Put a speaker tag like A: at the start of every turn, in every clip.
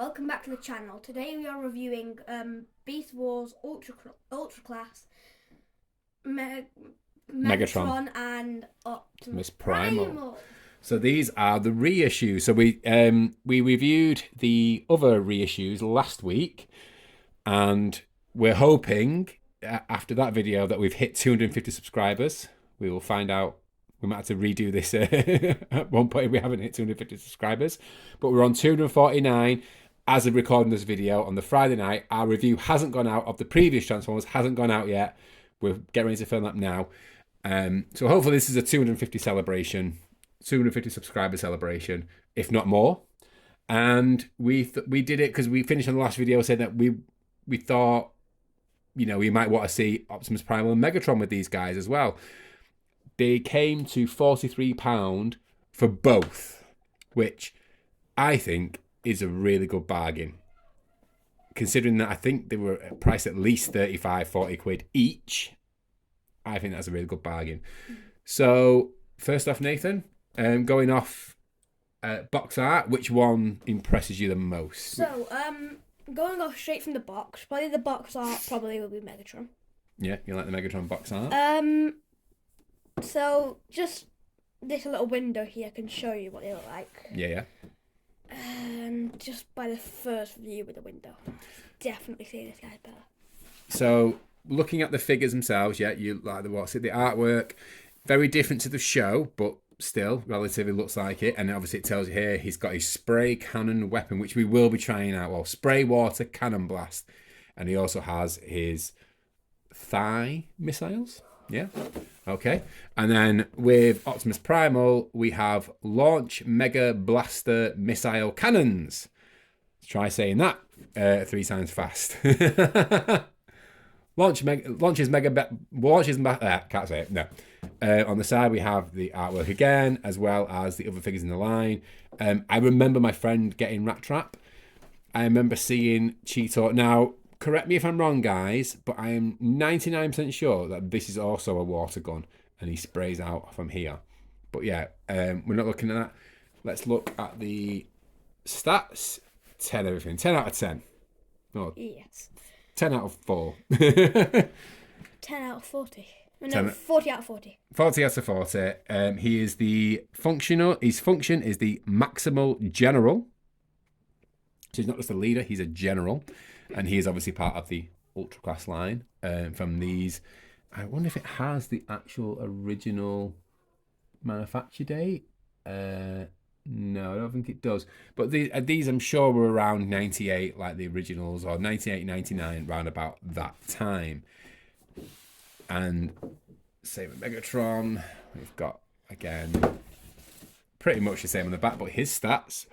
A: welcome back to the channel. Today we are reviewing Beast Wars Ultra Class, Megatron and Optimus Primal.
B: So these are the reissues. So we reviewed the other reissues last week, and we're hoping after that video that we've hit 250 subscribers. We will find out. We might have to redo this at one point if we haven't hit 250 subscribers. But we're on 249 as of recording this video on the Friday night. Our review hasn't gone out of the previous Transformers, hasn't gone out yet. We're getting ready to film that now. So hopefully this is a 250 celebration, 250 subscriber celebration, if not more. And we did it because we finished on the last video saying that we thought, you know, we might want to see Optimus Primal and Megatron with these guys as well. They came to £43 for both, which I think is a really good bargain. Considering that I think they were priced at least 35, 40 quid each, I think that's a really good bargain. So, first off, Nathan, going off box art, which one impresses you the most?
A: So, going off straight from the box, probably the box art probably will be Megatron.
B: Yeah, you like the Megatron box art?
A: So, just this little window here can show you what they look like.
B: Yeah.
A: And just by the first view of the window, definitely see this guy's better.
B: So, looking at the figures themselves, yeah, you like the artwork, very different to the show, but still relatively looks like it. And obviously it tells you here he's got his spray cannon weapon, which we will be trying out. Well, spray water cannon blast. And he also has his thigh missiles. Yeah. Okay. And then with Optimus Primal, we have launch mega blaster missile cannons. Let's try saying that 3 times fast. Can't say it. No. On the side we have the artwork again, as well as the other figures in the line. I remember my friend getting Rat Trap. I remember seeing Cheetor. Now, correct me if I'm wrong, guys, but I am 99% sure that this is also a water gun, and he sprays out from here. But yeah, we're not looking at that. Let's look at the stats. 10 everything. 10 out of 10. Oh,
A: yes.
B: 10 out of 4.
A: 10 out of 40. No, 40 out of 40.
B: 40 out of 40. He is the functional. His function is the maximal general. So he's not just a leader, he's a general. And he is obviously part of the Ultra Class line from these. I wonder if it has the actual original manufacture date. No, I don't think it does. But these I'm sure were around 98, like the originals, or 98, 99, round about that time. And same with Megatron. We've got, again, pretty much the same on the back, but his stats,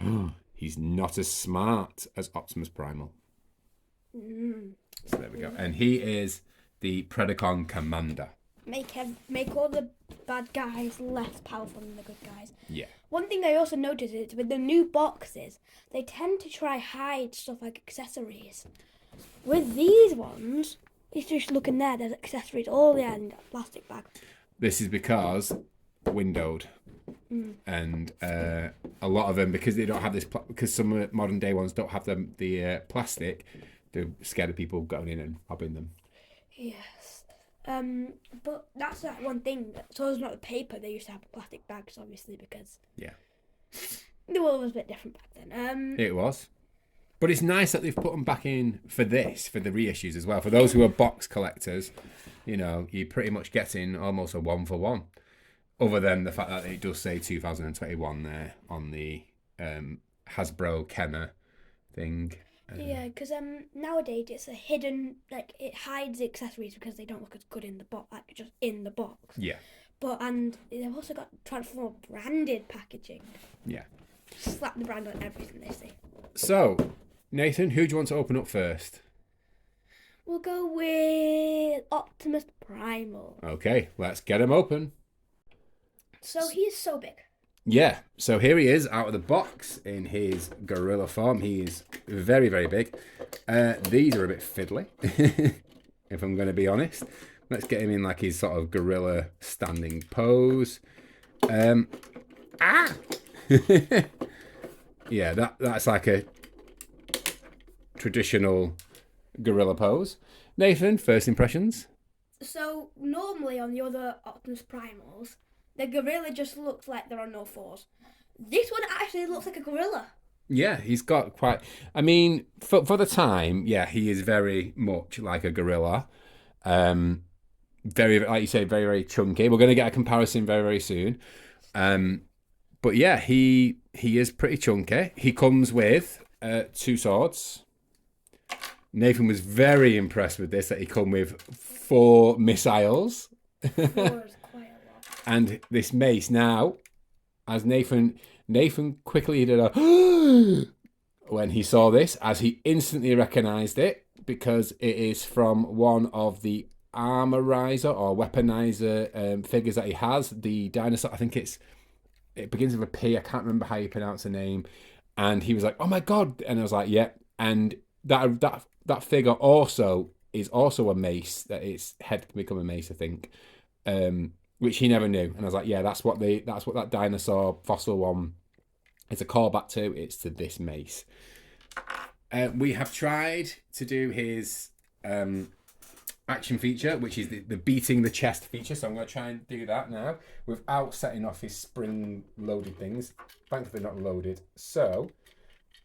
B: he's not as smart as Optimus Primal. So there we go. And he is the Predacon Commander.
A: Make all the bad guys less powerful than the good guys.
B: Yeah.
A: One thing I also noticed is with the new boxes, they tend to try hide stuff like accessories. With these ones, it's just looking there, there's accessories all there in that plastic bag.
B: This is because windowed. And a lot of them, because they don't have this, because some modern day ones don't have the plastic, they're scared of people going in and robbing them.
A: Yes. But that's that one thing. So it's not the paper. They used to have plastic bags, obviously, because the world was a bit different back then.
B: It was. But it's nice that they've put them back in for the reissues as well. For those who are box collectors, you know, you're pretty much getting almost a 1-for-1. Other than the fact that it does say 2021 there on the Hasbro Kenner thing.
A: Yeah, because nowadays it's a hidden, like, it hides the accessories because they don't look as good in the box, like just in the box.
B: Yeah.
A: And they've also got Transformer branded packaging.
B: Yeah.
A: Slap the brand on everything they see.
B: So, Nathan, who do you want to open up first?
A: We'll go with Optimus Primal.
B: Okay, let's get him open.
A: So he is so big.
B: Yeah, so here he is out of the box in his gorilla form. He is very, very big. These are a bit fiddly, if I'm going to be honest. Let's get him in like his sort of gorilla standing pose. Yeah, that's like a traditional gorilla pose. Nathan, first impressions?
A: So normally on the other Optimus Primals, the gorilla just looks like they're on no fours. This one actually looks like a gorilla.
B: Yeah, he's got quite. I mean, for the time, yeah, he is very much like a gorilla. Very, like you say, very, very chunky. We're going to get a comparison very, very soon. But yeah, he is pretty chunky. He comes with 2 swords. Nathan was very impressed with this, that he come with 4 missiles.
A: 4 is quite a lot.
B: And this mace. Now, as Nathan quickly did a when he saw this, as he instantly recognised it, because it is from one of the armorizer or weaponizer figures that he has. The dinosaur, I think it begins with a P. I can't remember how you pronounce the name. And he was like, "Oh my god!" And I was like, "Yeah." And that figure also is also a mace. That its head can become a mace, I think, which he never knew. And I was like, "Yeah, that's what that dinosaur fossil one is a callback to. It's to this mace." We have tried to do his action feature, which is the beating the chest feature. So I'm going to try and do that now without setting off his spring-loaded things. Thankfully not loaded. So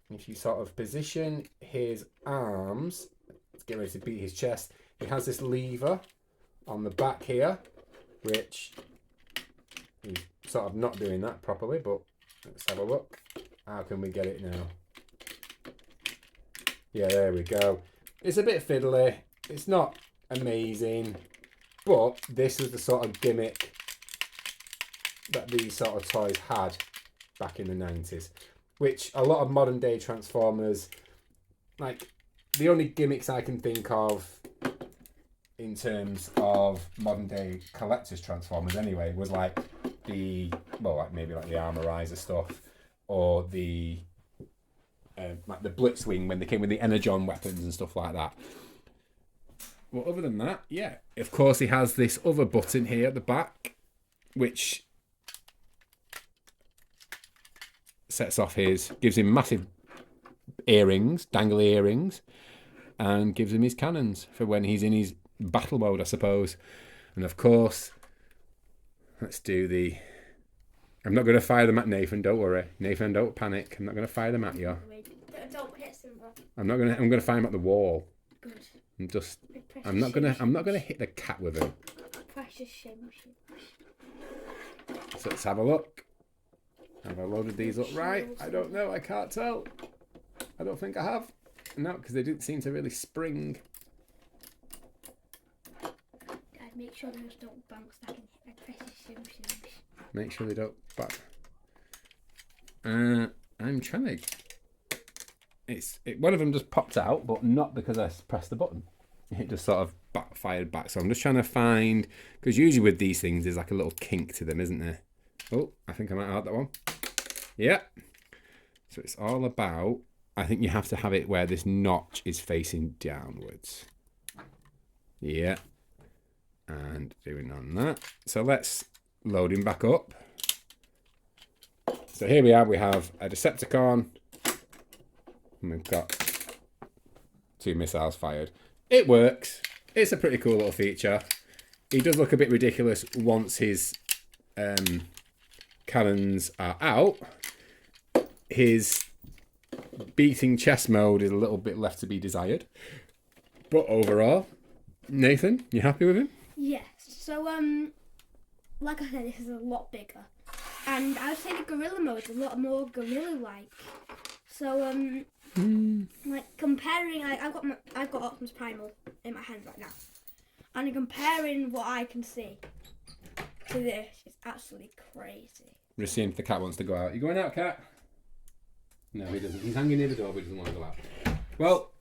B: if you sort of position his arms, let's get ready to beat his chest. He has this lever on the back here, which he's sort of not doing that properly, but let's have a look. How can we get it now? Yeah, there we go. It's a bit fiddly. It's not amazing, but this is the sort of gimmick that these sort of toys had back in the 90s, which a lot of modern day Transformers, like the only gimmicks I can think of in terms of modern day collectors Transformers anyway was like maybe like the armorizer stuff, or the like the Blitzwing when they came with the Energon weapons and stuff like that. Well, other than that, yeah, of course he has this other button here at the back, which sets off gives him massive earrings, dangly earrings, and gives him his cannons for when he's in his battle mode, I suppose. And of course, let's do I'm not going to fire them at Nathan, don't worry. Nathan, don't panic. I'm not going to fire them at you.
A: Don't hit someone.
B: I'm going to fire them at the wall.
A: Good.
B: I'm not gonna hit the cat with him.
A: Precious shame.
B: So let's have a look. Have I loaded these up right? I don't know. I can't tell. I don't think I have. No, because they didn't seem to really spring.
A: Guys, make sure those don't bounce back and hit my precious shame.
B: Make sure they don't back. I'm trying to. One of them just popped out, but not because I pressed the button. It just sort of fired back. So I'm just trying to find, because usually with these things there's like a little kink to them, isn't there? Oh, I think I might have had that one. Yeah. So it's all about, I think you have to have it where this notch is facing downwards. Yeah. And doing on that. So let's load him back up. So here we are. We have a Decepticon. And we've got 2 missiles fired. It works. It's a pretty cool little feature. He does look a bit ridiculous once his cannons are out. His beating chest mode is a little bit left to be desired. But overall, Nathan, you happy with him?
A: Yes. So, like I said, this is a lot bigger. And I would say the gorilla mode is a lot more gorilla-like. So, like comparing, I've got Optimus Primal in my hand right now, and comparing what I can see to this is absolutely crazy.
B: We're just seeing if the cat wants to go out. You going out, cat? No, he doesn't. He's hanging near the door, but he doesn't want to go out. Well,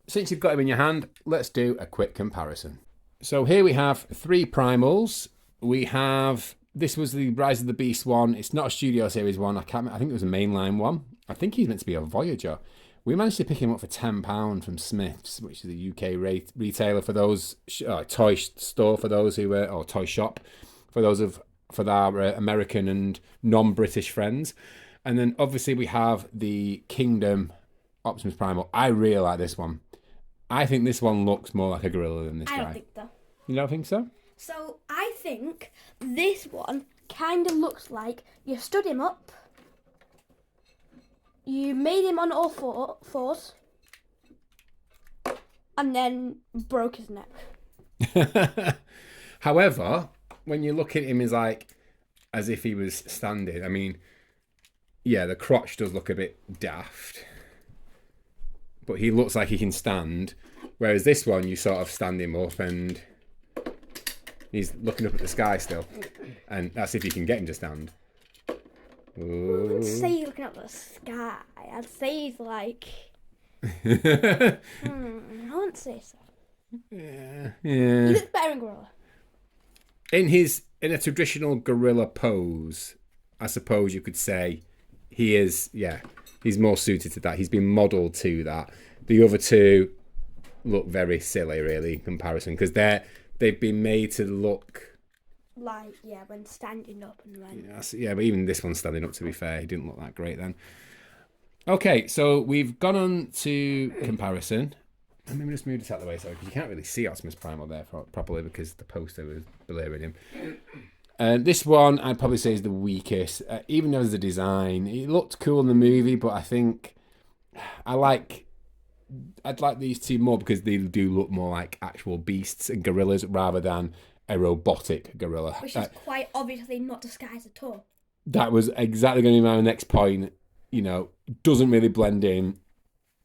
B: since you've got him in your hand, let's do a quick comparison. So here we have 3 primals. We have, this was the Rise of the Beast one. It's not a Studio Series one. I think it was a mainline one. I think he's meant to be a Voyager. We managed to pick him up for £10 from Smith's, which is a UK retailer for those, toy store for those who were, or toy shop for our American and non-British friends. And then obviously we have the Kingdom Optimus Primal. I really like this one. I think this one looks more like a gorilla than this
A: I
B: guy.
A: don't think so.
B: You don't think so?
A: So I think this one kind of looks like you stood him up, you made him on all fours, and then broke his neck.
B: However, when you look at him as if he was standing, I mean, yeah, the crotch does look a bit daft, but he looks like he can stand. Whereas this one, you sort of stand him up and he's looking up at the sky still. And that's if you can get him to stand.
A: I wouldn't say he's looking up at the sky. I'd say he's like... I wouldn't say so.
B: Yeah.
A: He looks better in gorilla.
B: In a traditional gorilla pose, I suppose you could say he is, he's more suited to that. He's been modelled to that. The other two look very silly, really, in comparison, because they've been made to look
A: like, when standing up and when...
B: Yeah, but even this one standing up, to be fair, he didn't look that great then. Okay, so we've gone on to comparison. Let me just move this out of the way, sorry, because you can't really see Optimus Primal there properly because the poster was blurring him. This one, I'd probably say, is the weakest. Even though as a design, it looked cool in the movie, but I think I'd like these two more because they do look more like actual beasts and gorillas rather than a robotic gorilla.
A: Which is quite obviously not disguised at all.
B: That was exactly going to be my next point. You know, doesn't really blend in,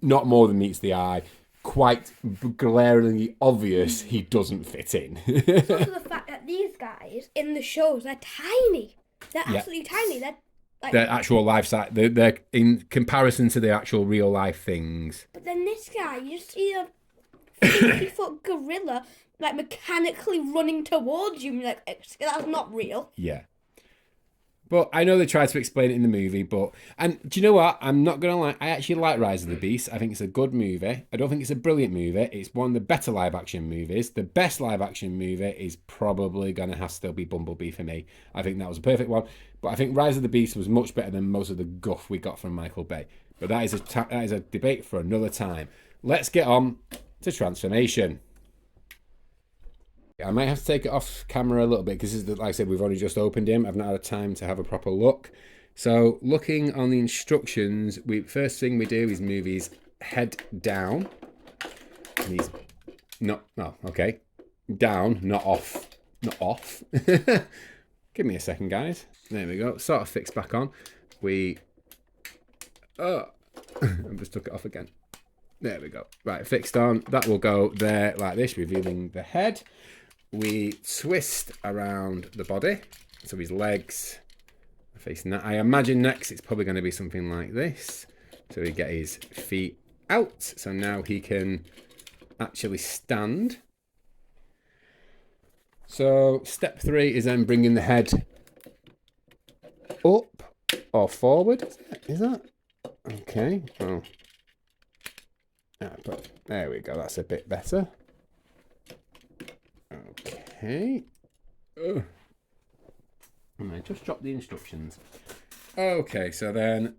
B: not more than meets the eye. Quite glaringly obvious he doesn't fit in.
A: It's also the fact that these guys in the shows, they're tiny. They're absolutely tiny. They're
B: actual life size. They're in comparison to the actual real life things.
A: But then this guy, you just see a 50-foot gorilla like mechanically running towards you. And you're like, that's not real.
B: Yeah. But I know they tried to explain it in the movie, and do you know what? I'm not going to lie. I actually like Rise of the Beast. I think it's a good movie. I don't think it's a brilliant movie. It's one of the better live action movies. The best live action movie is probably going to have to still be Bumblebee for me. I think that was a perfect one. But I think Rise of the Beast was much better than most of the guff we got from Michael Bay. But that is a debate for another time. Let's get on to Transformation. I might have to take it off camera a little bit because, like I said, we've only just opened him. I've not had time to have a proper look. So looking on the instructions, first thing we do is move his head down. And he's down, not off. Not off. Give me a second, guys. There we go. Sort of fixed back on. I just took it off again. There we go. Right, fixed on. That will go there like this, revealing the head. We twist around the body, so his legs are facing that. I imagine next it's probably going to be something like this. So we get his feet out, so now he can actually stand. So step 3 is then bringing the head up or forward. Is that? Okay. Oh. But there we go. That's a bit better. Okay. And I just dropped the instructions. Okay, so then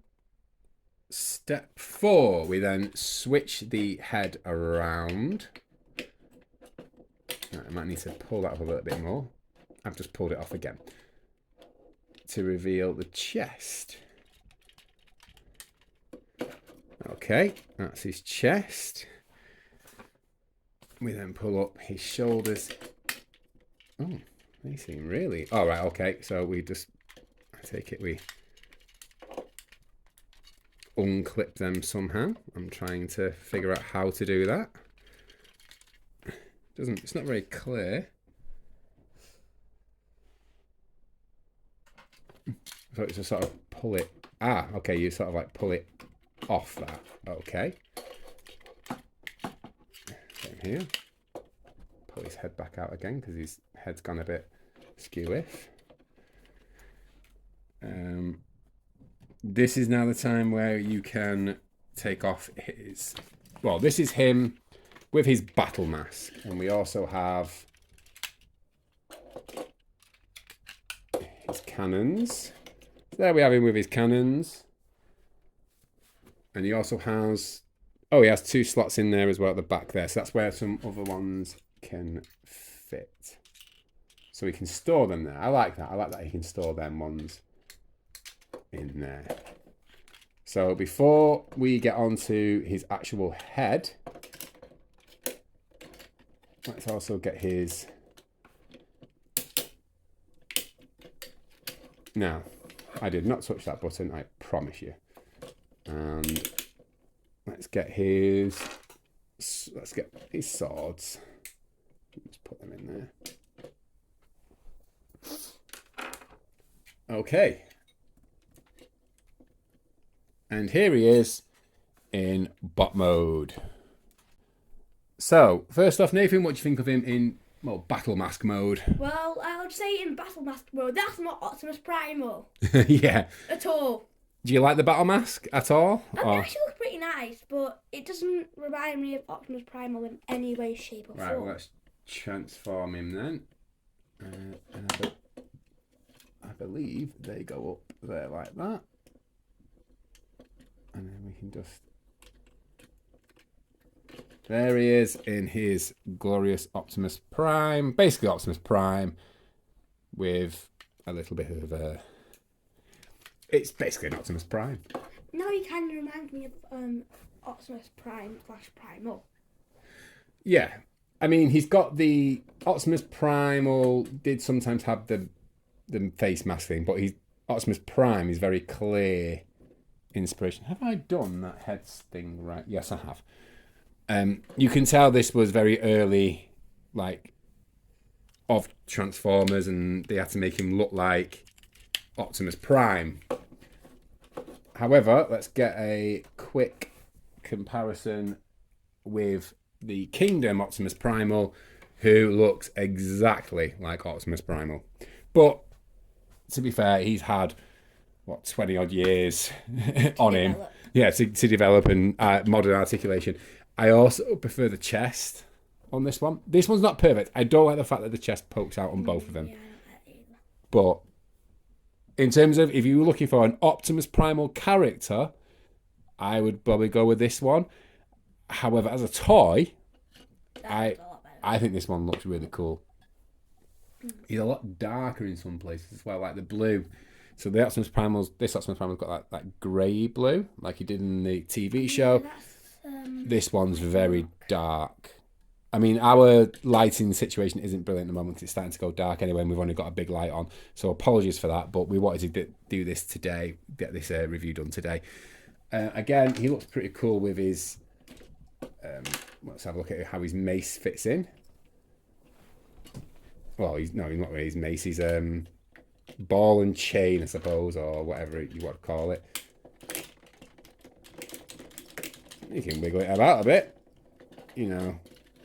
B: step 4, we then switch the head around. I might need to pull that up a little bit more. I've just pulled it off again to reveal the chest. Okay, that's his chest. We then pull up his shoulders. Oh, they seem really... All right, okay. So we just... I take it we unclip them somehow. I'm trying to figure out how to do that. It's not very clear. So it's just sort of pull it... Ah, okay, you sort of like pull it off that. Okay. Same here. Pull his head back out again because his head's gone a bit skew-iff. This is now the time where you can take off his... Well, this is him with his battle mask. And we also have his cannons. There we have him with his cannons. And he also has Oh, he has 2 slots in there as well at the back there. So that's where some other ones can fit. So we can store them there. I like that. I like that he can store them ones in there. So before we get on to his actual head, let's also get his... Now, I did not touch that button, I promise you. And let's get his swords. Just put them in there. Okay. And here he is in bot mode. So, first off, Nathan, what do you think of him in, well, battle mask mode?
A: Well, I would say in battle mask mode, that's not Optimus Primal
B: Yeah.
A: at all.
B: Do you like the battle mask at all?
A: I mean, it actually looks pretty nice, but it doesn't remind me of Optimus Primal in any way, shape, or form.
B: Right, well, let's transform him then. And I believe they go up there like that. And then we can just... There he is in his glorious Optimus Prime. Basically Optimus Prime with a little bit of... It's basically an Optimus Prime.
A: No, he kind of reminds me of Optimus Prime / Primal.
B: Yeah. I mean, he's got the... Optimus Primal did sometimes have the face mask thing, but Optimus Prime is very clear inspiration. Have I done that heads thing right? Yes, I have. You can tell this was very early, like, of Transformers, and they had to make him look like Optimus Prime. However, let's get a quick comparison with the Kingdom Optimus Primal, who looks exactly like Optimus Primal. But, to be fair, he's had... 20 odd years on him. Yeah, to develop and modern articulation. I also prefer the chest on this one. This one's not perfect. I don't like the fact that the chest pokes out on both of them.
A: Yeah, I don't like that either.
B: But in terms of if you were looking for an Optimus Primal character, I would probably go with this one. However, as a toy, I think this one looks really cool. He's a lot darker in some places as well, like the blue. So this Optimus Primal's got that grey blue, like he did in the TV show. This one's very dark. I mean, our lighting situation isn't brilliant at the moment because it's starting to go dark anyway, and we've only got a big light on. So apologies for that, but we wanted to do this today, get this review done today. Again, he looks pretty cool with his... let's have a look at how his mace fits in. Well, he's not really his mace. He's... ball and chain, I suppose, or whatever you want to call it. You can wiggle it about a bit. You know,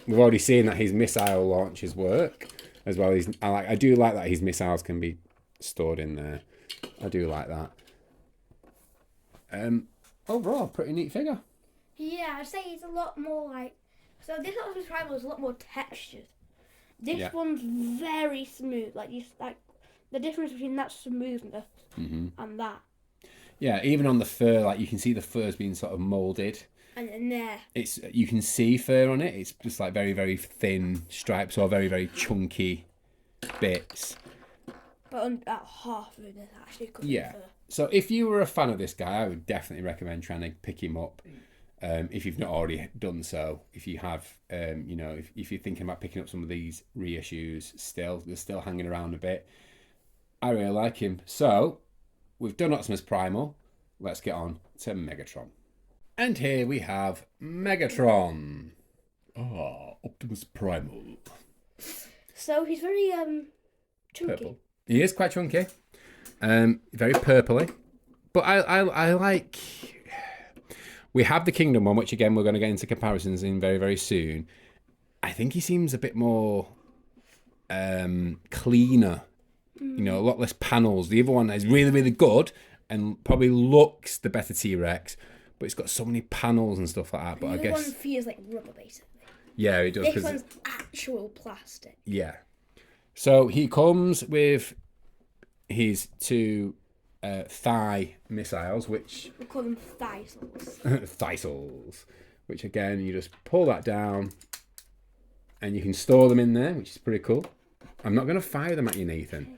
B: we've already seen that his missile launches work as well. I do like that his missiles can be stored in there. I do like that. Overall, pretty neat figure.
A: Yeah, I'd say he's a lot more like... So this Optimus Primal is a lot more textured. This one's very smooth. Like the difference between that smoothness and that.
B: Yeah, even on the fur, like you can see the fur's being sort of moulded.
A: And then there.
B: You can see fur on it. It's just like very, very thin stripes or very, very chunky bits.
A: But about half of it is actually covered in fur.
B: So if you were a fan of this guy, I would definitely recommend trying to pick him up. If you've not already done so, if you have, if you're thinking about picking up some of these reissues, they're still hanging around a bit. I really like him. So, we've done Optimus Primal. Let's get on to Megatron. And here we have Megatron. Optimus Primal.
A: So he's very chunky.
B: Purple. He is quite chunky. Very purpley. But I like... We have the Kingdom one, which again we're going to get into comparisons in very, very soon. I think he seems a bit more cleaner. You know, a lot less panels. The other one is really, really good and probably looks the better T-Rex, but it's got so many panels and stuff like that. But I guess
A: one feels like rubber, basically.
B: Yeah, it does.
A: This one's actual plastic.
B: Yeah. So he comes with his 2 thigh missiles, which...
A: We call them thistles.
B: Thistles. which again, you just pull that down and you can store them in there, which is pretty cool. I'm not going to fire them at you, Nathan.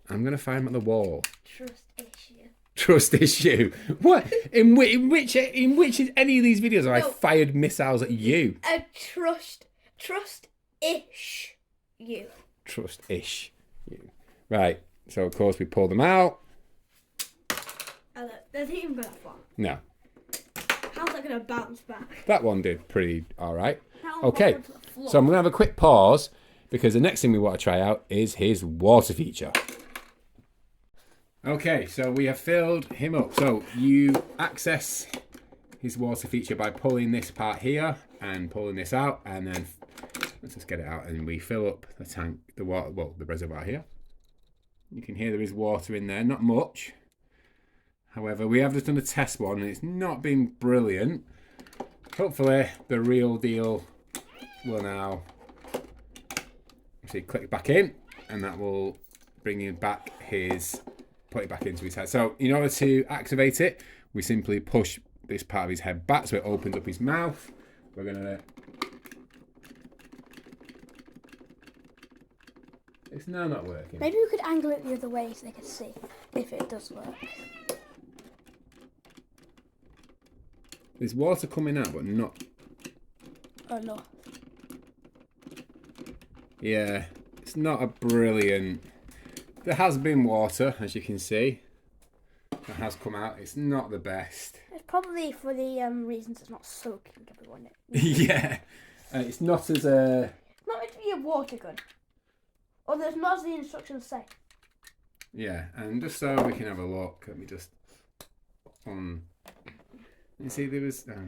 B: I'm going to fire them at the wall.
A: Trust issue.
B: Trust issue. What? In which any of these videos have I fired missiles at you?
A: A trust-ish you.
B: Trust-ish you. Right. So of course we pull them out.
A: There's even better one.
B: No.
A: How's that going to bounce back?
B: That one did pretty all right.
A: That'll
B: Okay.
A: fall onto the floor.
B: So I'm going to have a quick pause because the next thing we want to try out is his water feature. Okay, so we have filled him up. So you access his water feature by pulling this part here and pulling this out, and then let's just get it out and we fill up the tank, the water, well, the reservoir here. You can hear there is water in there, not much. However, we have just done a test one and it's not been brilliant. Hopefully the real deal will now click back in, and that will bring him back put it back into his head. So in order to activate it, we simply push this part of his head back so it opens up his mouth. We're gonna. It's now not working.
A: Maybe we could angle it the other way so they can see if it does work.
B: There's water coming out, but not.
A: Oh no.
B: Yeah, it's not a brilliant. There has been water, as you can see. That has come out. It's not the best.
A: It's probably for the reasons it's not soaking everyone.
B: Yeah, it's not as
A: Not meant to be a water gun. Or there's not as the instructions say.
B: Yeah, and just so we can have a look, let me just you see there was
A: There's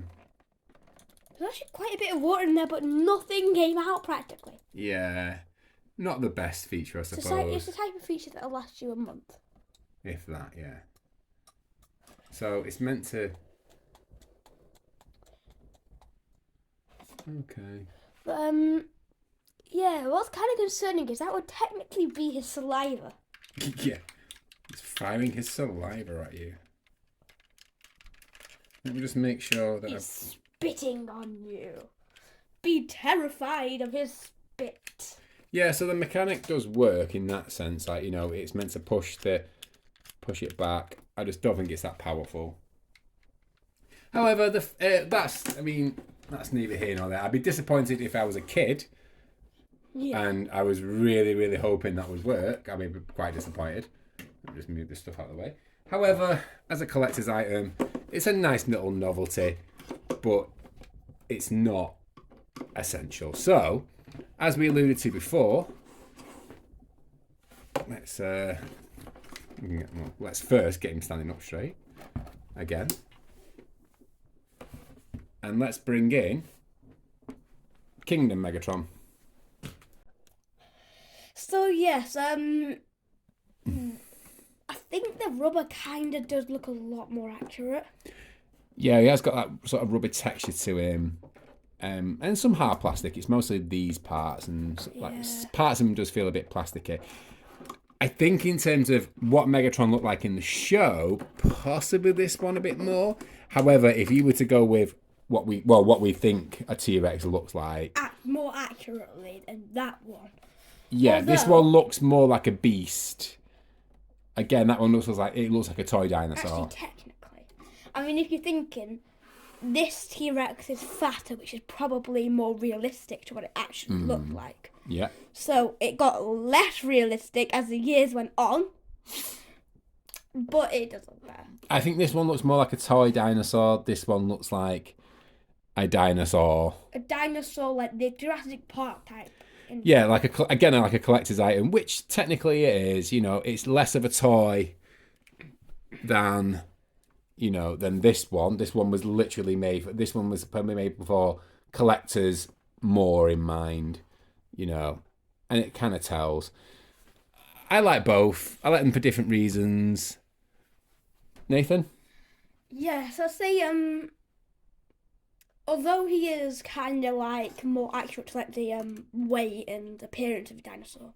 A: actually quite a bit of water in there, but nothing came out practically.
B: yeah, not the best feature, I suppose.
A: It's the type of feature that'll last you a month.
B: If that, yeah. So it's meant to. Okay.
A: But yeah, what's kind of concerning is that would technically be his saliva.
B: Yeah, he's firing his saliva at you. Let me just make sure that
A: He's spitting on you. Be terrified of his spit.
B: Yeah, so the mechanic does work in that sense. Like, you know, it's meant to push it back. I just don't think it's that powerful. However, that's neither here nor there. I'd be disappointed if I was a kid and I was really, really hoping that would work. I'd be quite disappointed. Let me just move this stuff out of the way. However, as a collector's item, it's a nice little novelty, but it's not essential. So, as we alluded to before, let's first get him standing up straight again, and let's bring in Kingdom Megatron.
A: So yes, I think the rubber kind of does look a lot more accurate.
B: Yeah, he has got that sort of rubber texture to him. And some hard plastic. It's mostly these parts, and parts of them does feel a bit plasticky. I think in terms of what Megatron looked like in the show, possibly this one a bit more. However, if you were to go with what we think a T-Rex looks like,
A: more accurately than that one.
B: Yeah, this one looks more like a beast. Again, that one looks like a toy dinosaur.
A: Actually, technically, I mean, if you're thinking, this T-Rex is fatter, which is probably more realistic to what it actually looked like.
B: Yeah.
A: So it got less realistic as the years went on, but it doesn't matter.
B: I think this one looks more like a toy dinosaur. This one looks like a dinosaur.
A: A dinosaur like the Jurassic Park type.
B: Yeah, like a collector's item, which technically it is. You know, it's less of a toy than this one. This one was literally made. This one was probably made for collectors more in mind. You know, and it kind of tells. I like both. I like them for different reasons. Nathan?
A: Yeah, so say although he is kind of like more accurate to like the weight and appearance of a dinosaur,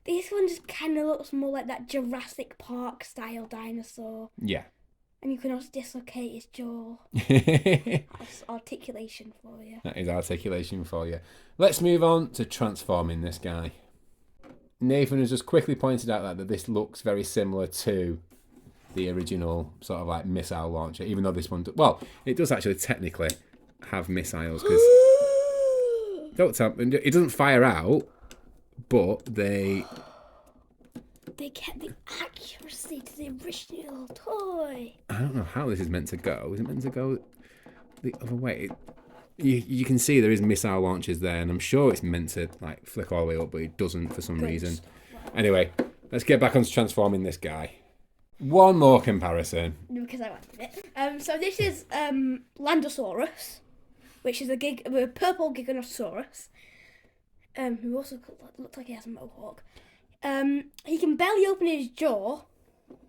A: this one just kind of looks more like that Jurassic Park style dinosaur.
B: Yeah.
A: And you can also dislocate his jaw.
B: That
A: That's articulation for you.
B: is articulation for you. Let's move on to transforming this guy. Nathan has just quickly pointed out that this looks very similar to the original sort of like missile launcher, even though this one, well, it does actually technically have missiles because don't tell me, it doesn't fire out, but they
A: kept the accuracy to the original toy.
B: I don't know how this is meant to go. Is it meant to go the other way? You can see there is missile launchers there, and I'm sure it's meant to like flick all the way up, but it doesn't for some reason. Anyway, let's get back onto transforming this guy. One more comparison.
A: Because I wanted it. So this is Landosaurus, which is a purple Giganotosaurus. Who also looks like he has a mohawk. He can barely open his jaw,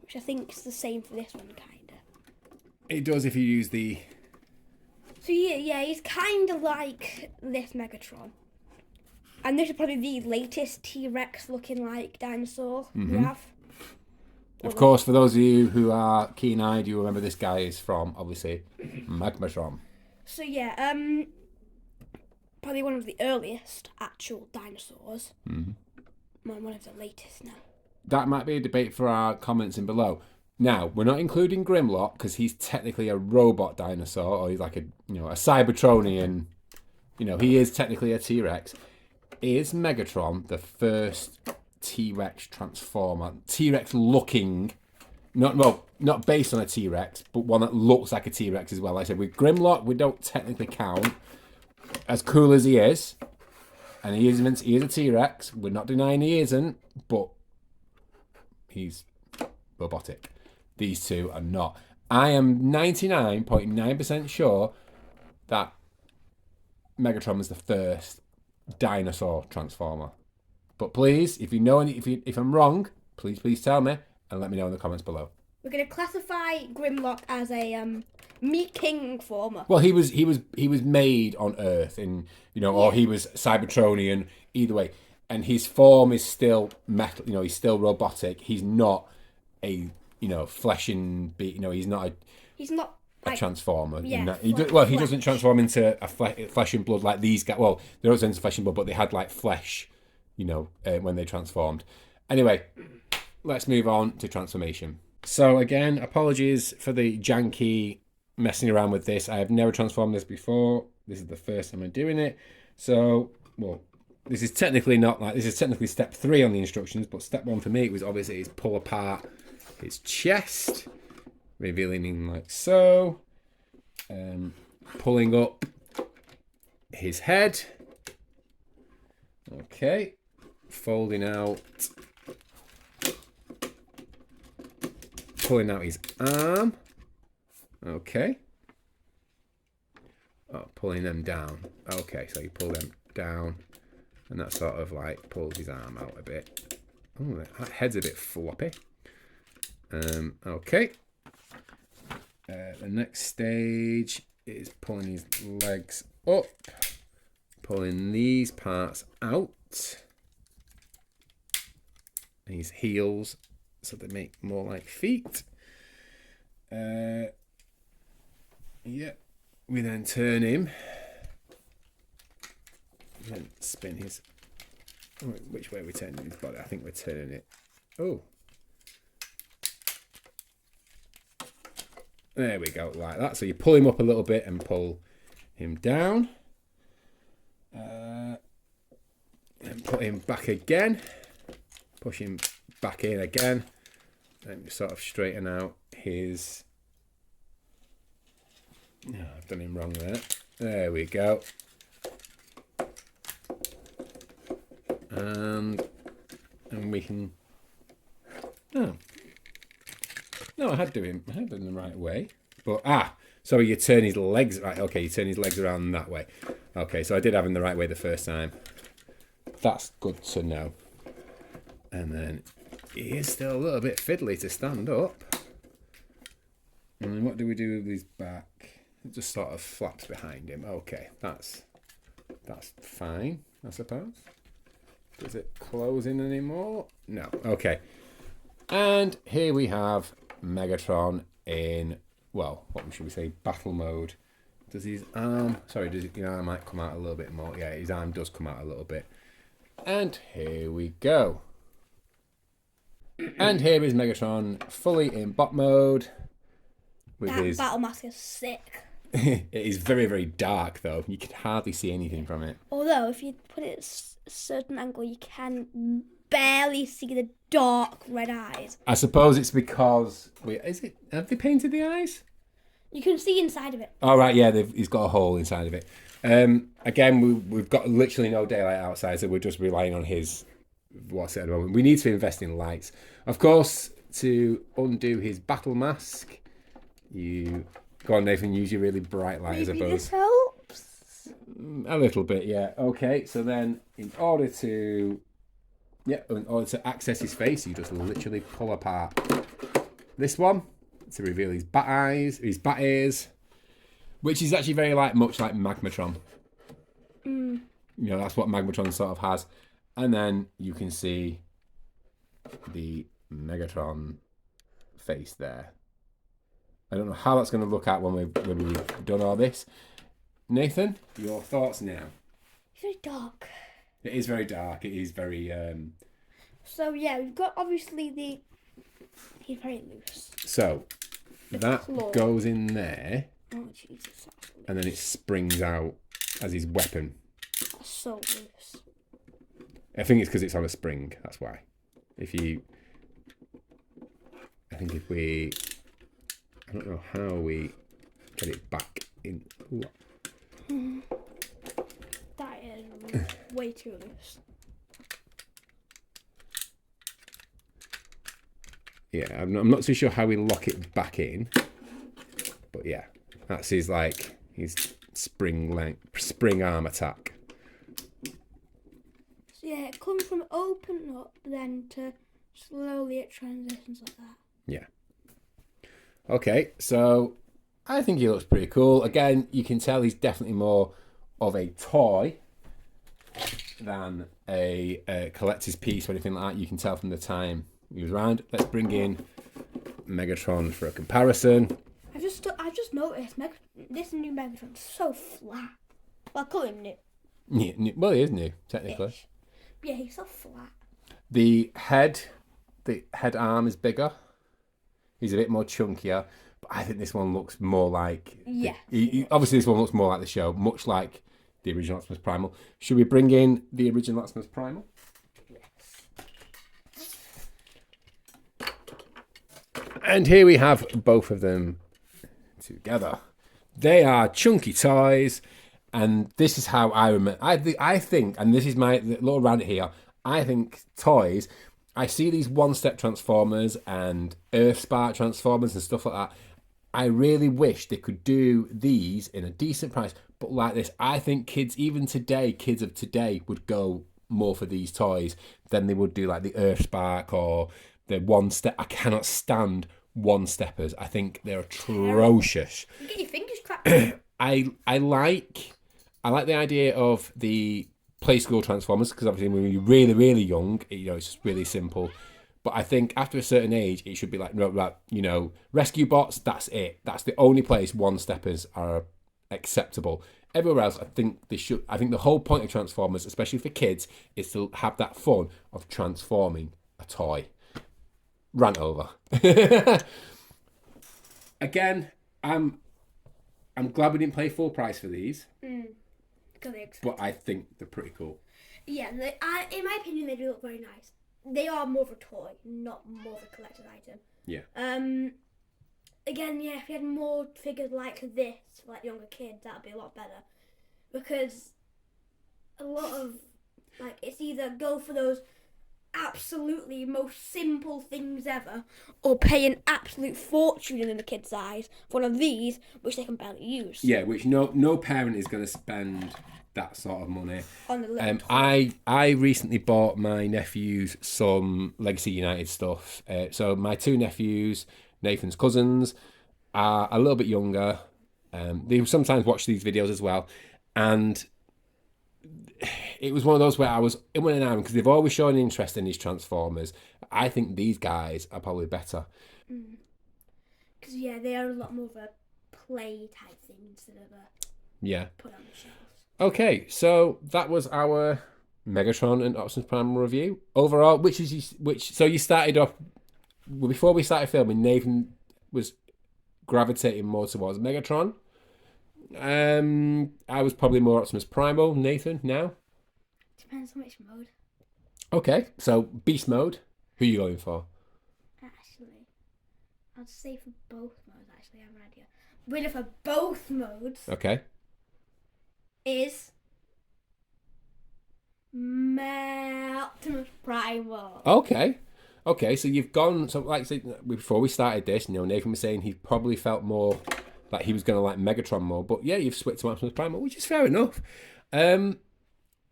A: which I think is the same for this one, kinda.
B: It does if you use the.
A: So yeah, he's kind of like this Megatron. And this is probably the latest T-Rex looking like dinosaur we have.
B: Of course, for those of you who are keen-eyed, you remember this guy is from, obviously, Megatron.
A: So yeah, probably one of the earliest actual dinosaurs. One of the latest now.
B: That might be a debate for our comments in below. Now, we're not including Grimlock because he's technically a robot dinosaur, or he's like a Cybertronian. He is technically a T-Rex. Is Megatron the first T-Rex transformer? T-Rex looking, not based on a T-Rex, but one that looks like a T-Rex as well. Like I said, with Grimlock, we don't technically count. As cool as he is, and he is a T-Rex. We're not denying he isn't, but he's robotic. These two are not. I am 99.9% sure that Megatron was the first dinosaur transformer. But please, if you know any, if I'm wrong, please tell me and let me know in the comments below.
A: We're going to classify Grimlock as a Meat King former.
B: Well, he was made on Earth, and or he was Cybertronian. Either way, and his form is still metal. He's still robotic. He's not a flesh and beat. He's not a transformer.
A: Yeah.
B: He doesn't transform into a flesh and blood like these guys. Well, they're also into flesh and blood, but they had like flesh. When they transformed. Anyway, let's move on to transformation. So again, apologies for the janky messing around with this. I have never transformed this before. This is the first time I'm doing it. So, this is technically step 3 on the instructions, but step 1 for me was obviously is pull apart his chest, revealing him like so, pulling up his head. Okay, folding out, pulling out his arm. Okay. Oh, pulling them down. Okay, so you pull them down, and that sort of like pulls his arm out a bit. Oh, that head's a bit floppy. Okay. The next stage is pulling his legs up, pulling these parts out, and his heels, so they make more like feet. Yeah. We then turn him, and then spin his. Which way are we turning his body? I think we're turning it. Oh. There we go, like that. So you pull him up a little bit and pull him down. And put him back again. Push him back in again. And sort of straighten out his. Oh, I've done him wrong there. There we go. And we can. Oh. No, I had done the right way. But so you turn his legs right. Okay, you turn his legs around that way. Okay, so I did have him the right way the first time. That's good to know. And then he is still a little bit fiddly to stand up. And then what do we do with his back? It just sort of flaps behind him. Okay, that's fine, I suppose. Does it close in anymore? No. Okay. And here we have Megatron in, well, what should we say, battle mode. Does his arm, sorry, does his arm might come out a little bit more. Yeah, his arm does come out a little bit. And here we go. And here is Megatron fully in bot mode. With
A: That
B: his
A: battle mask is sick.
B: It is very, very dark, though. You can hardly see anything from it.
A: Although, if you put it at a certain angle, you can barely see the dark red eyes.
B: I suppose it's because... Wait, have they painted the eyes?
A: You can see inside of it.
B: Oh, right, yeah, he's got a hole inside of it. Again, we've got literally no daylight outside, so we're just relying on his... What's it at the moment? We need to invest in lights. Of course, to undo his battle mask, you... Go on, Nathan, use your really bright light, I
A: Maybe
B: suppose.
A: this helps.
B: A little bit, yeah. Okay, so then in order to access his face, you just literally pull apart this one to reveal his bat eyes, his bat ears, which is actually very much like Magmatron. You know, that's what Magmatron sort of has. And then you can see the Megatron face there. I don't know how that's going to look at when we've done all this. Nathan, your thoughts now?
A: It's very dark.
B: It is very dark. It is very...
A: So, yeah, we've got obviously he's very loose.
B: So, that
A: claw
B: goes in there,
A: Oh, Jesus. That's loose.
B: and then it springs out as his weapon.
A: That's so loose.
B: I think it's because it's on a spring. That's why. I don't know how we get it back in.
A: That is way too loose.
B: Yeah, I'm not too sure how we lock it back in. But yeah, that's his spring arm attack.
A: So yeah, it comes from open up, then to slowly it transitions like that.
B: Yeah. Okay, so I think he looks pretty cool. Again, you can tell he's definitely more of a toy than a collector's piece or anything like that. You can tell from the time he was around. Let's bring in Megatron for a comparison.
A: I just noticed this new Megatron's so flat. Well, I call him new.
B: Yeah, well, he is new, technically.
A: Ish. Yeah, he's so flat.
B: The head arm is bigger. He's a bit more chunkier, but I think this one looks more like...
A: Yeah.
B: Obviously, this one looks more like the show, much like the original Optimus Primal. Should we bring in the original Optimus Primal?
A: Yes.
B: And here we have both of them together. They are chunky toys, and this is how I remember... I think, and this is my little rant here, I think toys... I see these one-step Transformers and Earthspark Transformers and stuff like that. I really wish they could do these in a decent price, but like this. I think kids of today would go more for these toys than they would do like the Earthspark or the one-step. I cannot stand one-steppers. I think they're atrocious.
A: You get your fingers cracked.
B: I like the idea of the play school Transformers, because obviously when you're really, really young, it's just really simple. But I think after a certain age, it should be like, rescue bots, that's it. That's the only place one-steppers are acceptable. Everywhere else, I think the whole point of Transformers, especially for kids, is to have that fun of transforming a toy. Rant over. Again, I'm glad we didn't pay full price for these. But I think they're pretty cool.
A: Yeah, in my opinion, they do look very nice. They are more of a toy, not more of a collector's item.
B: Yeah.
A: Again, yeah, if you had more figures like this for like younger kids, that'd be a lot better. Because a lot of it's either go for those absolutely most simple things ever, or pay an absolute fortune in the kid's eyes for one of these, which they can barely use.
B: Yeah, which no parent is going to spend that sort of money
A: on the little toy.
B: I recently bought my nephews some Legacy United stuff. So my two nephews, Nathan's cousins, are a little bit younger. They sometimes watch these videos as well, and it was one of those where I was in and out because they've always shown interest in these Transformers. I think these guys are probably better.
A: Because they are a lot more of a play type thing instead of a put on the shelves.
B: Okay, so that was our Megatron and Optimus Primal review. Overall, so you started off before we started filming. Nathan was gravitating more towards Megatron. I was probably more Optimus Primal. Nathan, now?
A: Depends on which mode.
B: Okay, so Beast Mode. Who are you going for?
A: Actually, I'd say for both modes. Actually, I have an idea. Winner for both modes.
B: Okay.
A: Is Optimus Primal.
B: Okay, so you've gone. So, like I said, before we started this, Nathan was saying he probably felt more like he was going to like Megatron more. But yeah, you've switched to Optimus Primal, which is fair enough.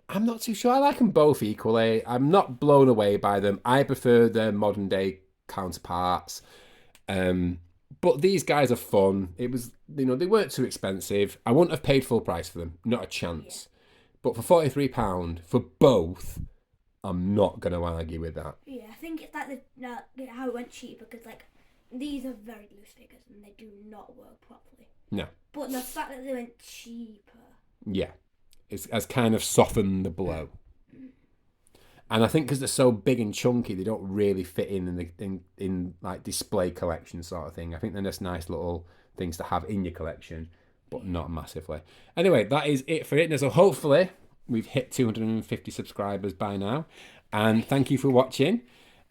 B: I'm not too sure. I like them both equally. I'm not blown away by them. I prefer their modern day counterparts. But these guys are fun. It was, they weren't too expensive. I wouldn't have paid full price for them. Not a chance. But for £43 for both, I'm not going to argue with that.
A: Yeah, I think it's like how it went cheaper because these are very loose figures and they do not work properly.
B: No.
A: But the fact that they went cheaper.
B: Yeah. Has kind of softened the blow. And I think because they're so big and chunky, they don't really fit in like display collection sort of thing. I think they're just nice little things to have in your collection, but not massively. Anyway, that is it for it. Now, so hopefully we've hit 250 subscribers by now. And thank you for watching.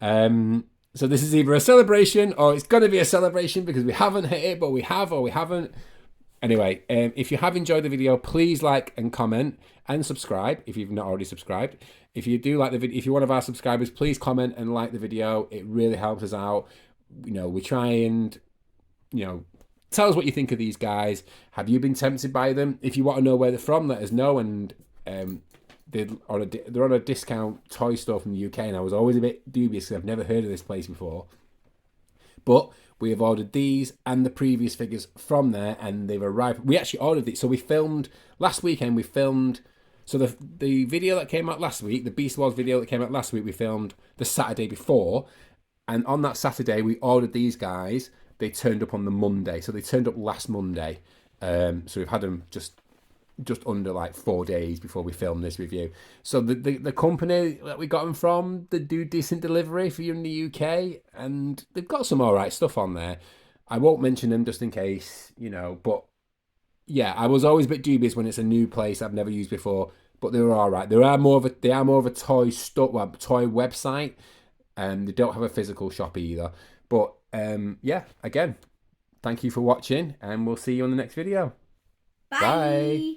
B: So this is either a celebration or it's going to be a celebration because we haven't hit it, but we have or we haven't. Anyway, if you have enjoyed the video, please like and comment and subscribe if you've not already subscribed. If you do like the video, if you're one of our subscribers, please comment and like the video. It really helps us out. We try and, tell us what you think of these guys. Have you been tempted by them? If you want to know where they're from, let us know. And they're on a discount toy store from the UK, and I was always a bit dubious because I've never heard of this place before. But we have ordered these and the previous figures from there, and they've arrived. We actually ordered these. So we filmed last weekend. So the video that came out last week, the Beast Wars video that came out last week, we filmed the Saturday before. And on that Saturday, we ordered these guys. They turned up on the Monday. So they turned up last Monday. So we've had them just under like 4 days before we filmed this review. So the company that we got them from, they do decent delivery for you in the UK, and they've got some alright stuff on there. I won't mention them just in case, but yeah, I was always a bit dubious when it's a new place I've never used before, but they were alright. They are more of a toy toy website, and they don't have a physical shop either. But yeah, again, thank you for watching, and we'll see you on the next video.
A: Bye.